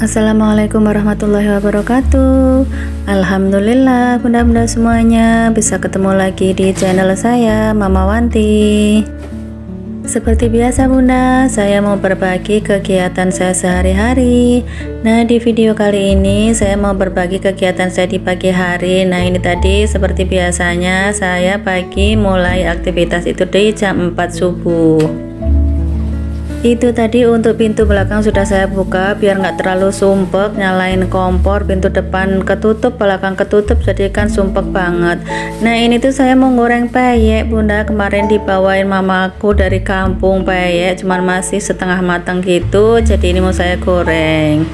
Assalamualaikum warahmatullahi wabarakatuh. Alhamdulillah bunda-bunda semuanya bisa ketemu lagi di channel saya Mama Wanti. Seperti biasa bunda, saya mau berbagi kegiatan saya sehari-hari. Nah, di video kali ini saya mau berbagi kegiatan saya di pagi hari. Nah, ini tadi seperti biasanya saya pagi mulai aktivitas itu di jam 4 subuh. Itu tadi untuk pintu belakang sudah saya buka biar nggak terlalu sumpek, nyalain kompor, pintu depan ketutup, belakang ketutup, jadi kan sumpek banget. Nah, ini tuh saya mau goreng peyek bunda, kemarin dibawain mamaku dari kampung peyek, cuman masih setengah matang gitu, jadi ini mau saya goreng.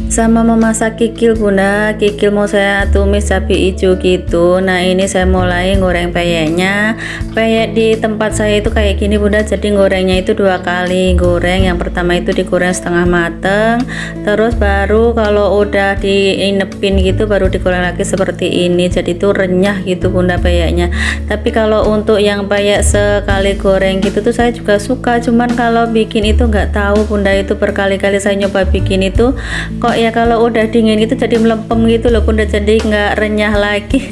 Sama memasak kikil bunda, kikil mau saya tumis cabai hijau gitu. Nah, ini saya mulai goreng peyeknya. Peyek di tempat saya itu kayak gini bunda, jadi gorengnya itu 2 kali goreng. Yang pertama itu digoreng setengah mateng, terus baru kalau udah diinepin gitu baru digoreng lagi seperti ini, jadi itu renyah gitu bunda peyeknya. Tapi kalau untuk yang peyek sekali goreng gitu tuh saya juga suka, cuman kalau bikin itu nggak tahu bunda, itu berkali-kali saya nyoba bikin itu kok ya kalau udah dingin gitu jadi melempem gitu loh bunda, jadi nggak renyah lagi.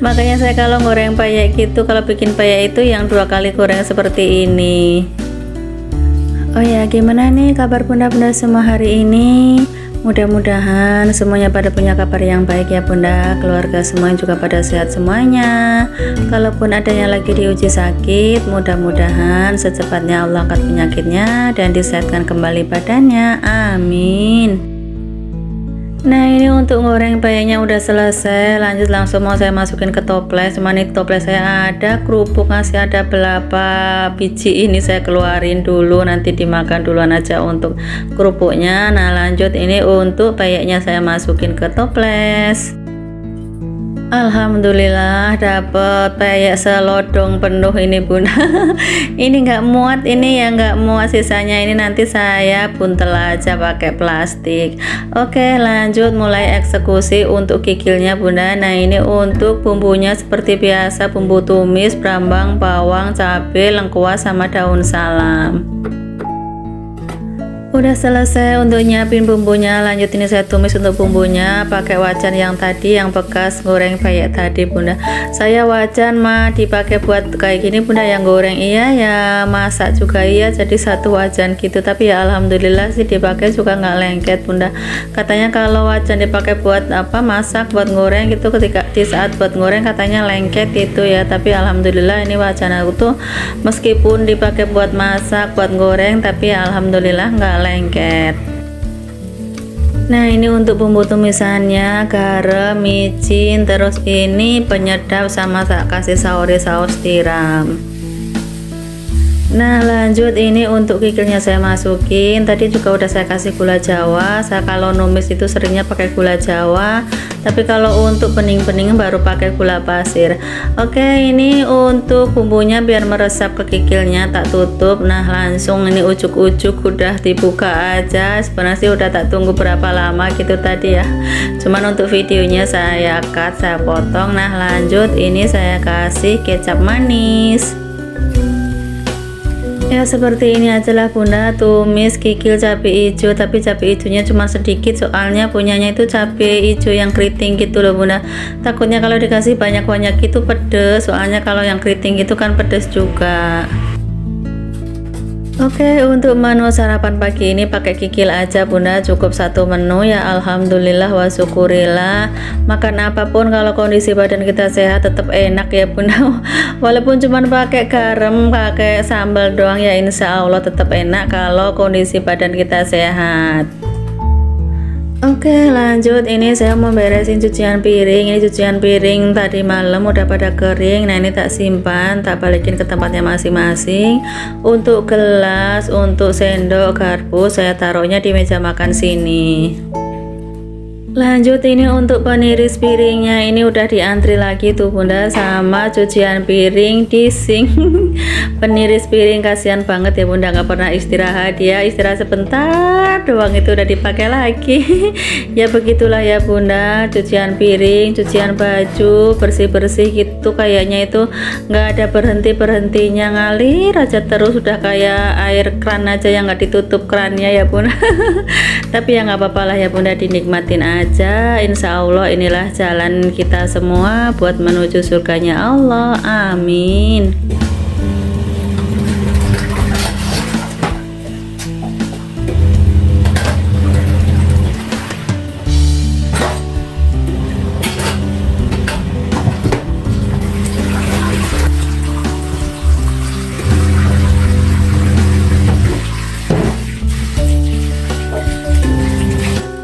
Makanya saya kalau goreng peyek gitu, kalau bikin peyek itu yang 2 kali goreng seperti ini. Oh ya, gimana nih kabar bunda-bunda semua hari ini? Mudah-mudahan semuanya pada punya kabar yang baik ya bunda, keluarga semuanya juga pada sehat semuanya. Kalaupun ada yang lagi diuji sakit, mudah-mudahan secepatnya Allah angkat penyakitnya dan disehatkan kembali badannya, amin. Nah, ini untuk goreng peyeknya udah selesai, lanjut langsung mau saya masukin ke toples. Cuman ini toples saya ada kerupuk, masih ada berapa biji, ini saya keluarin dulu, nanti dimakan duluan aja untuk kerupuknya. Nah, lanjut ini untuk peyeknya saya masukin ke toples. Alhamdulillah dapet peyek selodong penuh ini bunda. Ini nggak muat, ini ya nggak muat, sisanya ini nanti saya buntel aja pakai plastik. Oke, lanjut mulai eksekusi untuk kikilnya bunda. Nah, ini untuk bumbunya seperti biasa, bumbu tumis, brambang, bawang, cabai, lengkuas sama daun salam. Udah selesai untuk nyiapin bumbunya, lanjut ini saya tumis untuk bumbunya pakai wajan yang tadi, yang bekas goreng peyek tadi bunda. Saya wajan mah dipakai buat kayak gini bunda, yang goreng iya, ya masak juga iya, jadi satu wajan gitu. Tapi ya alhamdulillah sih dipakai juga nggak lengket bunda. Katanya kalau wajan dipakai buat apa, masak, buat goreng gitu, ketika di saat buat goreng katanya lengket gitu ya. Tapi alhamdulillah ini wajan aku tuh meskipun dipakai buat masak, buat goreng, tapi ya alhamdulillah nggak lengket. Nah, ini untuk bumbu tumisannya, garam, micin, terus ini penyedap sama kasih saus tiram. Nah, lanjut ini untuk kikilnya saya masukin. Tadi juga udah saya kasih gula jawa. Saya kalau numis itu seringnya pakai gula jawa, tapi kalau untuk bening-bening baru pakai gula pasir. Oke, ini untuk bumbunya biar meresap ke kikilnya, tak tutup. Nah, langsung ini ujuk-ujuk udah dibuka aja. Sebenarnya sih udah tak tunggu berapa lama gitu tadi ya, cuman untuk videonya saya cut, saya potong. Nah, lanjut ini saya kasih kecap manis. Ya seperti ini aja lah bunda, tumis kikil cabai hijau, tapi cabai hijaunya cuma sedikit, soalnya punyanya itu cabai hijau yang keriting gitu loh bunda. Takutnya kalau dikasih banyak-banyak itu pedes, soalnya kalau yang keriting itu kan pedes juga. Oke, untuk menu sarapan pagi ini pakai kikil aja bunda, cukup 1 menu ya alhamdulillah wa syukurillah. Makan apapun kalau kondisi badan kita sehat tetap enak ya bunda. Walaupun cuma pakai garam, pakai sambal doang ya insya Allah tetap enak kalau kondisi badan kita sehat. Oke, lanjut ini saya mau beresin cucian piring. Ini cucian piring tadi malam udah pada kering. Nah, ini tak simpan, tak balikin ke tempatnya masing-masing. Untuk gelas, untuk sendok, garpu saya taruhnya di meja makan sini. Lanjut ini untuk peniris piringnya, ini udah diantri lagi tuh bunda, sama cucian piring di sink. Peniris piring kasihan banget ya bunda, nggak pernah istirahat, ya istirahat sebentar doang itu udah dipakai lagi. Ya begitulah ya bunda, cucian piring, cucian baju, bersih-bersih gitu kayaknya itu nggak ada berhentinya, ngalir aja terus, udah kayak air kran aja yang nggak ditutup krannya ya bunda. Tapi ya nggak apa-apa lah ya bunda, dinikmatin aja. Insya Allah inilah jalan kita semua buat menuju surganya Allah, amin.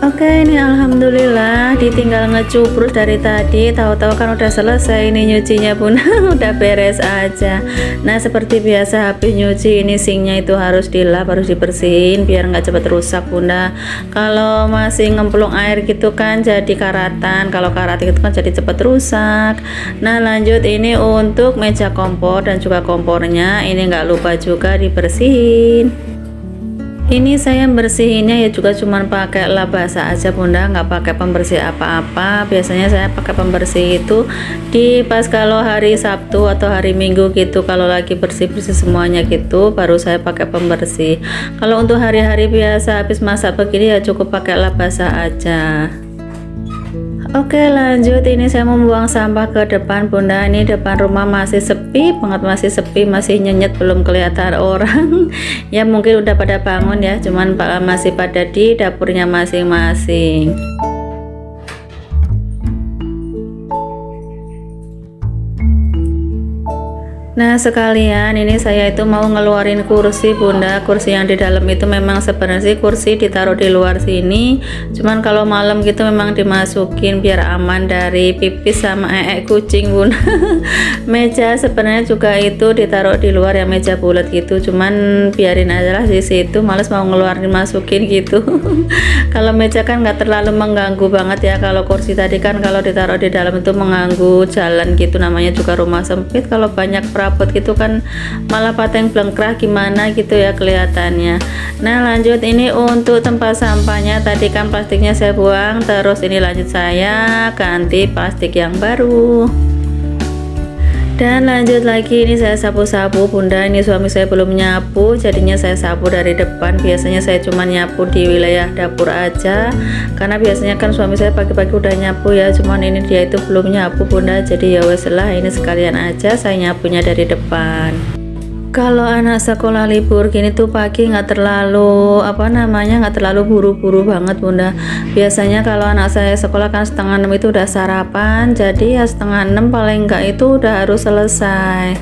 Oke, ini alhamdulillah ditinggal ngecuprus dari tadi, tahu-tahu kan udah selesai ini nyucinya pun. Udah beres aja. Nah seperti biasa habis nyuci ini sinknya itu harus dilap, harus dibersihin biar nggak cepet rusak bunda. Kalau masih ngemplung air gitu kan jadi karatan, kalau karat itu kan jadi cepet rusak. Nah lanjut ini untuk meja kompor dan juga kompornya ini nggak lupa juga dibersihin. Ini saya bersihinnya ya juga cuman pakai lap basah aja bunda, nggak pakai pembersih apa-apa. Biasanya saya pakai pembersih itu di pas kalau hari Sabtu atau hari Minggu gitu, kalau lagi bersih-bersih semuanya gitu baru saya pakai pembersih. Kalau untuk hari-hari biasa habis masak begini ya cukup pakai lap basah aja. Oke lanjut, ini saya membuang sampah ke depan bunda. Ini depan rumah masih sepi banget, masih sepi, masih nyenyet, belum kelihatan orang. Ya mungkin udah pada bangun ya, cuman masih pada di dapurnya masing-masing. Nah sekalian ini saya itu mau ngeluarin kursi bunda. Kursi yang di dalam itu memang sebenarnya kursi ditaruh di luar sini, cuman kalau malam gitu memang dimasukin biar aman dari pipis sama kucing bunda. Meja sebenarnya juga itu ditaruh di luar ya, meja bulat gitu, cuman biarin aja lah di situ, males mau ngeluarin masukin gitu. Kalau meja kan nggak terlalu mengganggu banget ya, kalau kursi tadi kan kalau ditaruh di dalam itu mengganggu jalan gitu, namanya juga rumah sempit, kalau banyak perabot gitu kan malah pateng blengkrah gimana gitu ya kelihatannya. Nah lanjut ini untuk tempat sampahnya, tadi kan plastiknya saya buang, terus ini lanjut saya ganti plastik yang baru. Dan lanjut lagi ini saya sapu-sapu bunda. Ini suami saya belum nyapu, jadinya saya sapu dari depan. Biasanya saya cuma nyapu di wilayah dapur aja, karena biasanya kan suami saya pagi-pagi udah nyapu ya, cuman ini dia itu belum nyapu bunda. Jadi ya wes lah, ini sekalian aja saya nyapunya dari depan. Kalau anak sekolah libur gini tuh pagi nggak terlalu nggak terlalu buru-buru banget bunda. Biasanya kalau anak saya sekolah kan 5:30 itu udah sarapan, jadi ya 5:30 paling nggak itu udah harus selesai.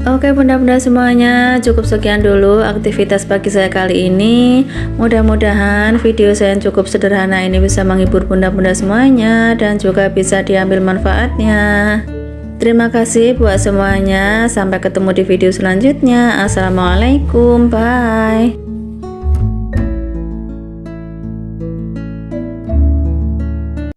Oke bunda-bunda semuanya, cukup sekian dulu aktivitas pagi saya kali ini. Mudah-mudahan video saya yang cukup sederhana ini bisa menghibur bunda-bunda semuanya dan juga bisa diambil manfaatnya. Terima kasih buat semuanya. Sampai ketemu di video selanjutnya. Assalamualaikum. Bye.